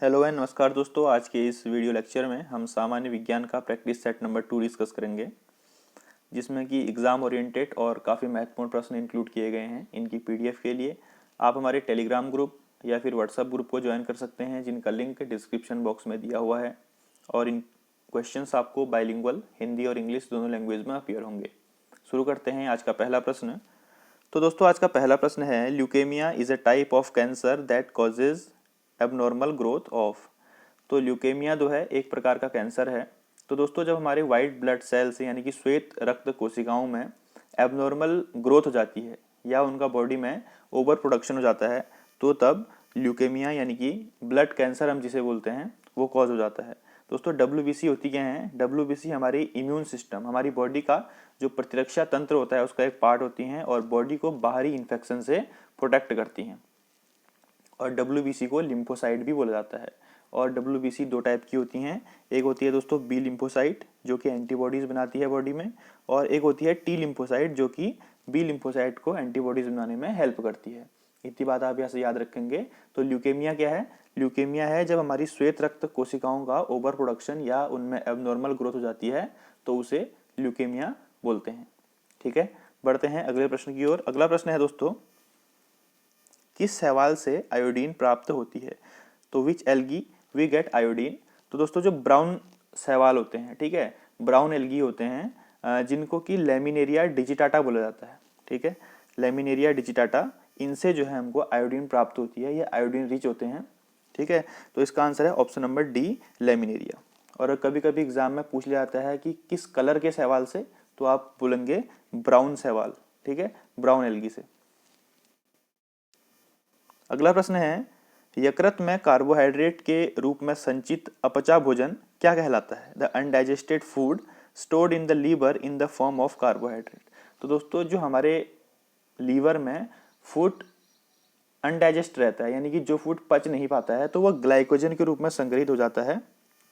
Hello and नमस्कार दोस्तों। आज के इस वीडियो लेक्चर में हम सामान्य विज्ञान का प्रैक्टिस सेट नंबर 2 डिस्कस करेंगे, जिसमें कि एग्ज़ाम ओरिएंटेड और काफ़ी महत्वपूर्ण प्रश्न इंक्लूड किए गए हैं। इनकी पीडीएफ के लिए आप हमारे टेलीग्राम ग्रुप या फिर व्हाट्सएप ग्रुप को ज्वाइन कर सकते हैं, जिनका लिंक डिस्क्रिप्शन बॉक्स में दिया हुआ है। और इन क्वेश्चंस आपको बाइलिंगुअल हिंदी और इंग्लिश दोनों लैंग्वेज में अपीयर होंगे। शुरू करते हैं आज का पहला प्रश्न। तो दोस्तों आज का पहला प्रश्न है, leukaemia is a type of cancer that causes abnormal growth of. तो ल्यूकेमिया जो है एक प्रकार का कैंसर है। तो दोस्तों जब हमारे वाइट ब्लड सेल्स यानी कि श्वेत रक्त कोशिकाओं में एबनॉर्मल ग्रोथ हो जाती है या उनका बॉडी में ओवर प्रोडक्शन हो जाता है, तो तब ल्यूकेमिया यानी कि ब्लड कैंसर हम जिसे बोलते हैं वो कॉज हो जाता है। दोस्तों डब्ल्यूबीसी होती क्या है? डब्ल्यूबीसी हमारी इम्यून सिस्टम, हमारी बॉडी का जो प्रतिरक्षा तंत्र होता है उसका एक पार्ट होती हैं और बॉडी को बाहरी इन्फेक्शन से प्रोटेक्ट करती हैं। और डब्ल्यूबीसी को लिम्फोसाइट भी बोला जाता है। और डब्ल्यूबीसी दो टाइप की होती हैं, एक होती है दोस्तों बी लिम्फोसाइट जो कि एंटीबॉडीज बनाती है बॉडी में, और एक होती है टी लिम्फोसाइट जो कि बी लिम्फोसाइट को एंटीबॉडीज बनाने में हेल्प करती है। इतनी बात आप यहाँ से याद रखेंगे। तो ल्यूकेमिया क्या है? ल्यूकेमिया है जब हमारी श्वेत रक्त कोशिकाओं का ओवर प्रोडक्शन या उनमें एबनॉर्मल ग्रोथ हो जाती है, तो उसे ल्यूकेमिया बोलते हैं। ठीक है, बढ़ते हैं अगले प्रश्न की ओर। अगला प्रश्न है दोस्तों, किस शैवाल से आयोडीन प्राप्त होती है? तो विच एल्गी वी गेट आयोडीन। तो दोस्तों जो ब्राउन शैवाल होते हैं, ठीक है, ब्राउन एल्गी होते हैं जिनको कि लेमिनेरिया डिजिटाटा बोला जाता है। ठीक है, लेमिनेरिया डिजिटाटा, इनसे जो है हमको आयोडीन प्राप्त होती है। ये आयोडीन रिच होते हैं। ठीक है, तो इसका आंसर है ऑप्शन नंबर डी, लेमिनेरिया। और कभी कभी एग्जाम में पूछ लिया जाता है कि किस कलर के शैवाल से, तो आप बोलेंगे ब्राउन शैवाल। ठीक है, ब्राउन एल्गी से। अगला प्रश्न है, यकृत में कार्बोहाइड्रेट के रूप में संचित अपचा भोजन क्या कहलाता है? The undigested food stored in the liver in the form of carbohydrate. तो दोस्तों जो हमारे लीवर में फूड अनडाइजेस्ट रहता है यानी कि जो फूड पच नहीं पाता है, तो वह ग्लाइकोजन के रूप में संग्रहित हो जाता है।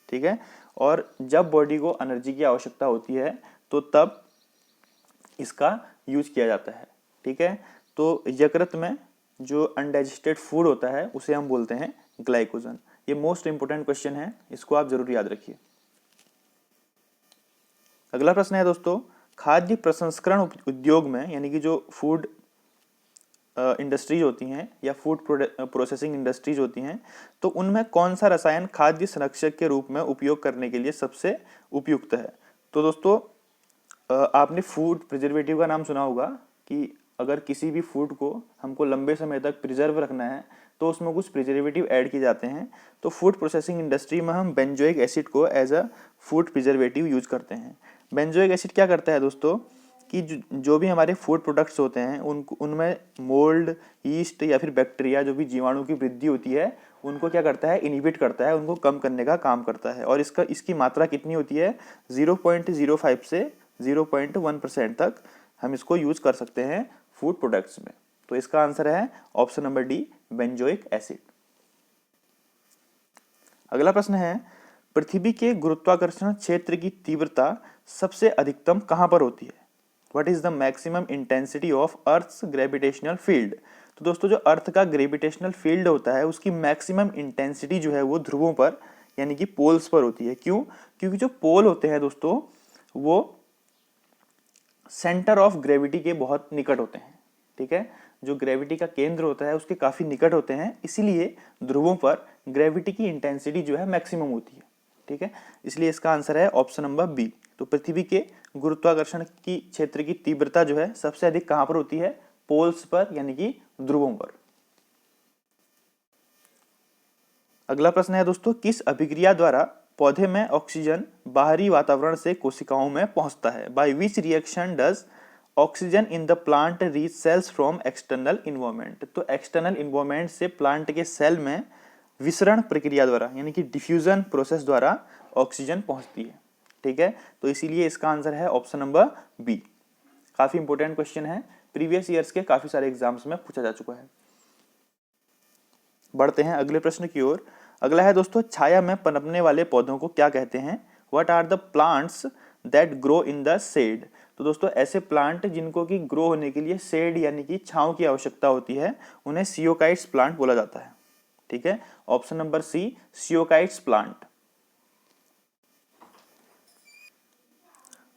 ठीक है, और जब बॉडी को एनर्जी की आवश्यकता होती है तो तब इसका यूज किया जाता है। ठीक है, तो यकृत में जो अनडाइजेस्टेड फूड होता है उसे हम बोलते हैं ग्लाइकोजन। ये मोस्ट इंपोर्टेंट क्वेश्चन है, इसको आप जरूर याद रखिए। अगला प्रश्न है दोस्तों, खाद्य प्रसंस्करण उद्योग में यानी कि जो फूड इंडस्ट्रीज होती हैं या फूड प्रोसेसिंग इंडस्ट्रीज होती हैं, तो उनमें कौन सा रसायन खाद्य संरक्षक के रूप में उपयोग करने के लिए सबसे उपयुक्त है? तो दोस्तों आपने फूड प्रिजर्वेटिव का नाम सुना होगा कि अगर किसी भी फूड को हमको लंबे समय तक प्रिजर्व रखना है तो उसमें कुछ प्रिजर्वेटिव ऐड किए जाते हैं। तो फूड प्रोसेसिंग इंडस्ट्री में हम बेंजोइक एसिड को as a food preservative use करते हैं। बेंजोइक एसिड क्या करता है दोस्तों कि जो भी हमारे फूड प्रोडक्ट्स होते हैं उनमें मोल्ड, ईस्ट या फिर बैक्टीरिया जो भी जीवाणु की वृद्धि होती है उनको क्या करता है? इनहिबिट करता है, उनको कम करने का काम करता है। और इसकी मात्रा कितनी होती है? 0.05 से 0.1% तक हम इसको यूज कर सकते हैं फूड प्रोडक्ट्स में। तो इसका आंसर है option number D, benzoic acid. अगला प्रश्न है, पृथ्वी के गुरुत्वाकर्षण क्षेत्र की तीव्रता सबसे अधिकतम कहां पर होती है? What is the maximum intensity of earth's gravitational field? तो दोस्तों जो अर्थ का ग्रेविटेशनल फील्ड होता है उसकी मैक्सिमम इंटेंसिटी जो है वो ध्रुवों पर यानी कि पोल्स पर होती है। क्यों? क्योंकि जो पोल होते हैं दोस्तों वो सेंटर ऑफ ग्रेविटी के बहुत निकट होते हैं। ठीक है, जो ग्रेविटी का केंद्र होता है उसके काफी निकट होते हैं, इसीलिए ध्रुवों पर ग्रेविटी की इंटेंसिटी जो है मैक्सिमम होती है। ठीक है, इसलिए इसका आंसर है ऑप्शन नंबर बी। तो पृथ्वी के गुरुत्वाकर्षण की क्षेत्र की तीव्रता जो है सबसे अधिक कहां पर होती है? पोल्स पर यानी कि ध्रुवों पर। अगला प्रश्न है दोस्तों, किस अभिक्रिया द्वारा पौधे में ऑक्सीजन बाहरी वातावरण से कोशिकाओं में पहुंचता है? By which reaction does oxygen in the plant reach cells from external environment? तो एक्सटर्नल इन्वायरमेंट से प्लांट के सेल में विसरण प्रक्रिया द्वारा यानी कि डिफ्यूजन प्रोसेस द्वारा ऑक्सीजन पहुंचती है। ठीक है, तो इसीलिए इसका आंसर है ऑप्शन नंबर बी। काफी इंपोर्टेंट क्वेश्चन है, प्रीवियस ईयर्स के काफी सारे एग्जाम्स में पूछा जा चुका है। बढ़ते हैं अगले प्रश्न की ओर। अगला है दोस्तों, छाया में पनपने वाले पौधों को क्या कहते हैं? What are the plants that grow in the shade? तो दोस्तों ऐसे प्लांट जिनको कि ग्रो होने के लिए शेड यानी कि छांव की आवश्यकता होती है उन्हें सियोकाइट्स प्लांट बोला जाता है। ठीक है, ऑप्शन नंबर सी सियोकाइट्स प्लांट।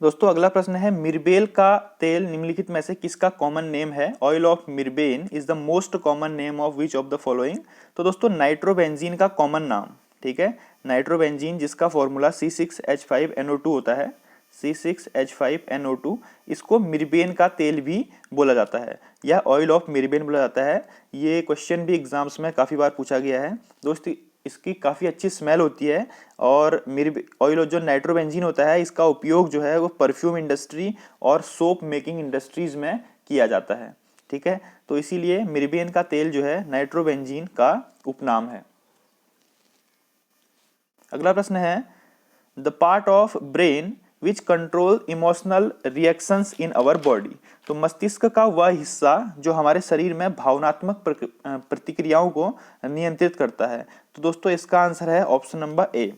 दोस्तों अगला प्रश्न है, मिर्बेल का तेल निम्नलिखित में से किसका कॉमन नेम है? Oil of mirbane is the most common name of which of the following? तो दोस्तों नाइट्रोबेंजीन का कॉमन नाम, ठीक है, नाइट्रोबेंजीन जिसका फॉर्मूला C6H5NO2 होता है, C6H5NO2, इसको मिर्बेन का तेल भी बोला जाता है या ऑयल ऑफ मिर्बेन बोला जाता है। ये क्वेश्चन भी एग्जाम्स में काफ़ी बार पूछा गया है दोस्तों। इसकी काफ़ी अच्छी स्मेल होती है और ऑयल जो नाइट्रोबेंजीन होता है इसका उपयोग जो है वो परफ्यूम इंडस्ट्री और सोप मेकिंग इंडस्ट्रीज में किया जाता है, ठीक है, तो इसीलिए मिर्बेन का तेल जो है नाइट्रोबेंजीन का उपनाम है। अगला प्रश्न है, the part of brain which control emotional reactions in our body. तो मस्तिष्क का वह हिस्सा जो हमारे शरीर में भावनात्मक प्रतिक्रियाओं को नियंत्रित करता है। तो दोस्तों इसका आंसर है ऑप्शन नंबर ए,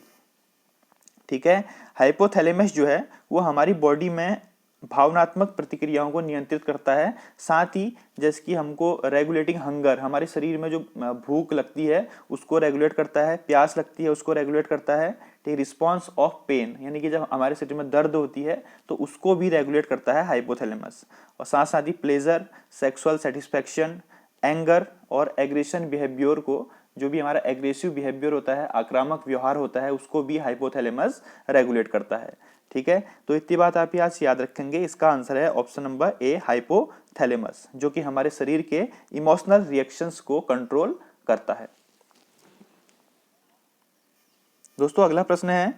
ठीक है, हाइपोथैलेमस जो है वो हमारी बॉडी में भावनात्मक प्रतिक्रियाओं को नियंत्रित करता है, साथ ही जैसे कि हमको रेगुलेटिंग हंगर, हमारे शरीर में जो भूख लगती है उसको रेगुलेट करता है, प्यास लगती है उसको रेगुलेट करता है, ठीक, रिस्पॉन्स ऑफ पेन यानी कि जब हमारे शरीर में दर्द होती है तो उसको भी रेगुलेट करता है हाइपोथैलेमस, और साथ साथ ही प्लेजर, सेक्सुअल सेटिस्फैक्शन, एंगर और एग्रेशन बिहेवियर को, जो भी हमारा एग्रेसिव बिहेवियर होता है, आक्रामक व्यवहार होता है, उसको भी हाइपोथैलेमस रेगुलेट करता है, ठीक है, तो इतनी बात आप आज याद रखेंगे। इसका आंसर है ऑप्शन नंबर ए हाइपोथैलेमस, जो कि हमारे शरीर के इमोशनल रिएक्शंस को कंट्रोल करता है। दोस्तों अगला प्रश्न है,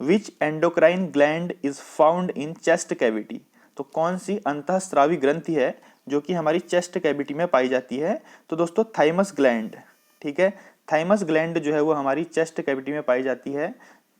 which endocrine gland is found in chest cavity. तो कौन सी अंतःस्रावी ग्रंथि है जो कि हमारी चेस्ट कैविटी में पाई जाती है? तो दोस्तों थाइमस ग्लैंड, ठीक है, थाइमस ग्लैंड जो है वो हमारी चेस्ट कैविटी में पाई जाती है।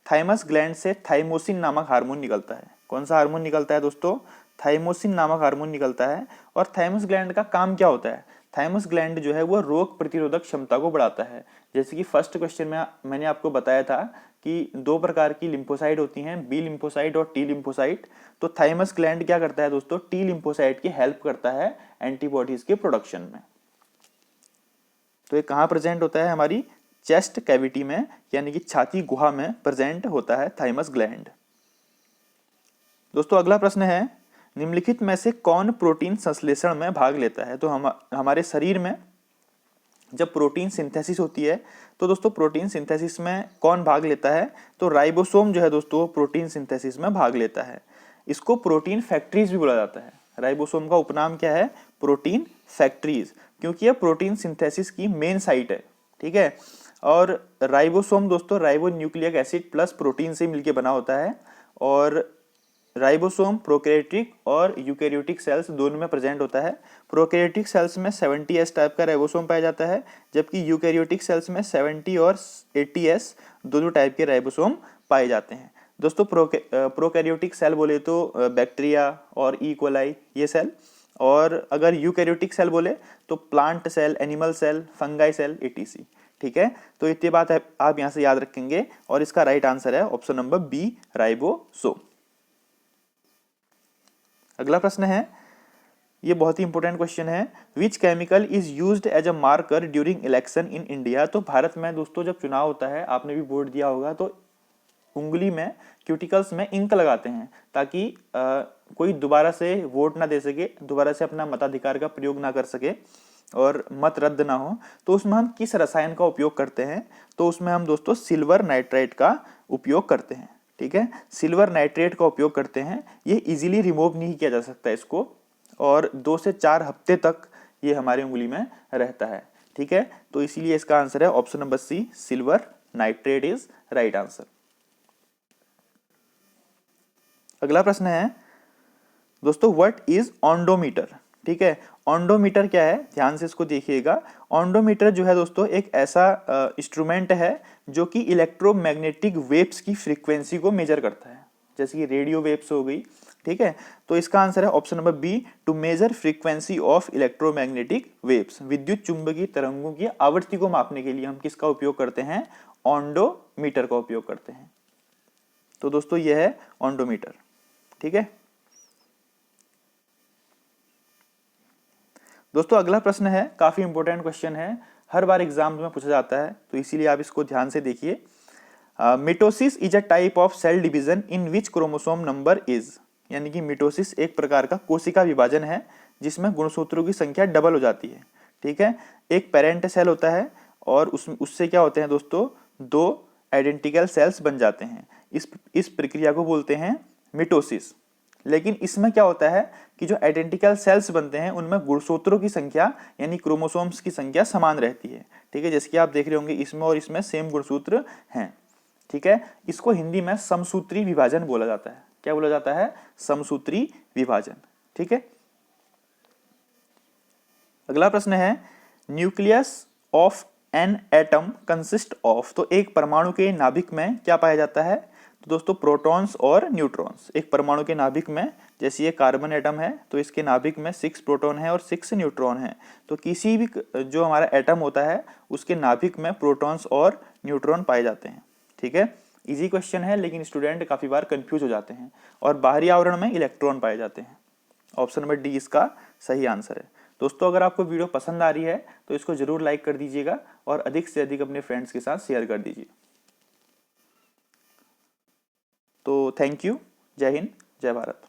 थाइमस ग्लैंड से थाइमोसिन नामक हार्मोन निकलता है। कौन सा हार्मोन निकलता है दोस्तों? थाइमोसिन नामक हार्मोन निकलता है। और थाइमस ग्लैंड का काम क्या होता है? थाइमस ग्लैंड जो है वो रोग प्रतिरोधक क्षमता को बढ़ाता है। जैसे कि फर्स्ट क्वेश्चन में मैंने आपको बताया था कि दो प्रकार की लिम्फोसाइट होती हैं, बी लिम्फोसाइट और टी लिम्फोसाइट। तो थाइमस ग्लैंड क्या करता है दोस्तों? टी लिम्फोसाइट की हेल्प करता है एंटीबॉडीज के प्रोडक्शन में। तो ये कहाँ प्रेजेंट होता है? हमारी चेस्ट कैविटी में, यानी कि छाती गुहा में प्रेजेंट होता है थाइमस ग्लैंड। दोस्तों अगला प्रश्न है, निम्नलिखित में से कौन प्रोटीन संश्लेषण में भाग लेता है? तो हमारे शरीर में जब प्रोटीन सिंथेसिस होती है तो दोस्तों प्रोटीन सिंथेसिस में कौन भाग लेता है? तो राइबोसोम जो है दोस्तों प्रोटीन सिंथेसिस में भाग लेता है। इसको प्रोटीन फैक्ट्रीज भी बोला जाता है। राइबोसोम का उपनाम क्या है? प्रोटीन फैक्ट्रीज, क्योंकि यह प्रोटीन सिंथेसिस की मेन साइट है, ठीक है। और राइबोसोम दोस्तों ribo nucleic acid plus protein से मिलकर बना होता है। और राइबोसोम प्रोकैरियोटिक और यूकैरियोटिक सेल्स दोनों में प्रेजेंट होता है। प्रोकैरियोटिक सेल्स में 70S टाइप का राइबोसोम पाया जाता है, जबकि यूकैरियोटिक सेल्स में 70 और 80S दोनों टाइप के राइबोसोम पाए जाते हैं। दोस्तों प्रोकैरियोटिक सेल बोले तो बैक्टीरिया और ई कोलाई ये सेल, और अगर यूकैरियोटिक सेल बोले तो plant cell, animal cell, fungi cell etc, ठीक है। तो इतनी बात है आप यहाँ से याद रखेंगे और इसका राइट आंसर है ऑप्शन नंबर बी राइबोसोम। अगला प्रश्न है, ये बहुत ही इंपॉर्टेंट क्वेश्चन है, which chemical is used as a marker during election in India. तो भारत में दोस्तों जब चुनाव होता है, आपने भी वोट दिया होगा, तो उंगली में क्यूटिकल्स में इंक लगाते हैं ताकि कोई दोबारा से वोट ना दे सके, दोबारा से अपना मताधिकार का प्रयोग ना कर सके और मत रद्द ना हो। तो उसमें हम किस रसायन का उपयोग करते हैं? तो उसमें हम दोस्तों सिल्वर नाइट्रेट का उपयोग करते हैं, ठीक है, सिल्वर नाइट्रेट का उपयोग करते हैं। ये इजीली रिमूव नहीं किया जा सकता इसको, और 2 से 4 हफ्ते तक ये हमारी उंगली में रहता है, ठीक है। तो इसीलिए इसका आंसर है option number C silver nitrate is right answer. अगला प्रश्न है दोस्तों, व्हाट इज ऑन्डोमीटर, ठीक है। ऑन्डोमीटर क्या है? ध्यान से इसको देखिएगा। ऑन्डोमीटर जो है दोस्तों एक ऐसा इंस्ट्रूमेंट है जो कि इलेक्ट्रोमैग्नेटिक वेव्स की फ्रीक्वेंसी को मेजर करता है, जैसे कि रेडियो वेव्स हो गई, ठीक है। तो इसका आंसर है option number B to measure frequency of electromagnetic waves. विद्युत चुंबकीय तरंगों की आवृत्ति को मापने के लिए हम किसका उपयोग करते हैं? ऑन्डोमीटर का उपयोग करते हैं। तो दोस्तों यह है ऑन्डोमीटर, ठीक है। दोस्तों अगला प्रश्न है, काफी इंपॉर्टेंट क्वेश्चन है, हर बार एग्जाम में पूछा जाता है, तो इसीलिए आप इसको ध्यान से देखिए। Mitosis is a type of cell division in which chromosome number is, यानी कि मिटोसिस एक प्रकार का कोशिका विभाजन है जिसमें गुणसूत्रों की संख्या डबल हो जाती है। ठीक है, एक पेरेंट सेल होता है और उससे क्या होते हैं दोस्तों, दो आइडेंटिकल सेल्स बन जाते हैं। इस प्रक्रिया को बोलते हैं मिटोसिस। लेकिन इसमें क्या होता है कि जो आइडेंटिकल सेल्स बनते हैं उनमें गुणसूत्रों की संख्या यानी क्रोमोसोम्स की संख्या समान रहती है। ठीक है, जैसे कि आप देख रहे होंगे इसमें और इसमें सेम गुणसूत्र हैं। ठीक है, इसको हिंदी में समसूत्री विभाजन बोला जाता है। क्या बोला जाता है? समसूत्री विभाजन। ठीक है, अगला प्रश्न है nucleus of an atom consist of, तो एक परमाणु के नाभिक में क्या पाया जाता है? तो दोस्तों प्रोटॉन्स और न्यूट्रॉन्स। एक परमाणु के नाभिक में, जैसे ये कार्बन एटम है तो इसके नाभिक में 6 प्रोटॉन है और 6 न्यूट्रॉन है। तो किसी भी जो हमारा एटम होता है उसके नाभिक में प्रोटॉन्स और न्यूट्रॉन पाए जाते हैं। ठीक है, इजी क्वेश्चन है लेकिन स्टूडेंट काफी बार कंफ्यूज हो जाते हैं। और बाहरी आवरण में इलेक्ट्रॉन पाए जाते हैं। ऑप्शन नंबर डी इसका सही आंसर है। दोस्तों अगर आपको वीडियो पसंद आ रही है तो इसको जरूर लाइक कर दीजिएगा और अधिक से अधिक अपने फ्रेंड्स के साथ शेयर कर दीजिए। तो थैंक यू, जय हिंद, जय भारत।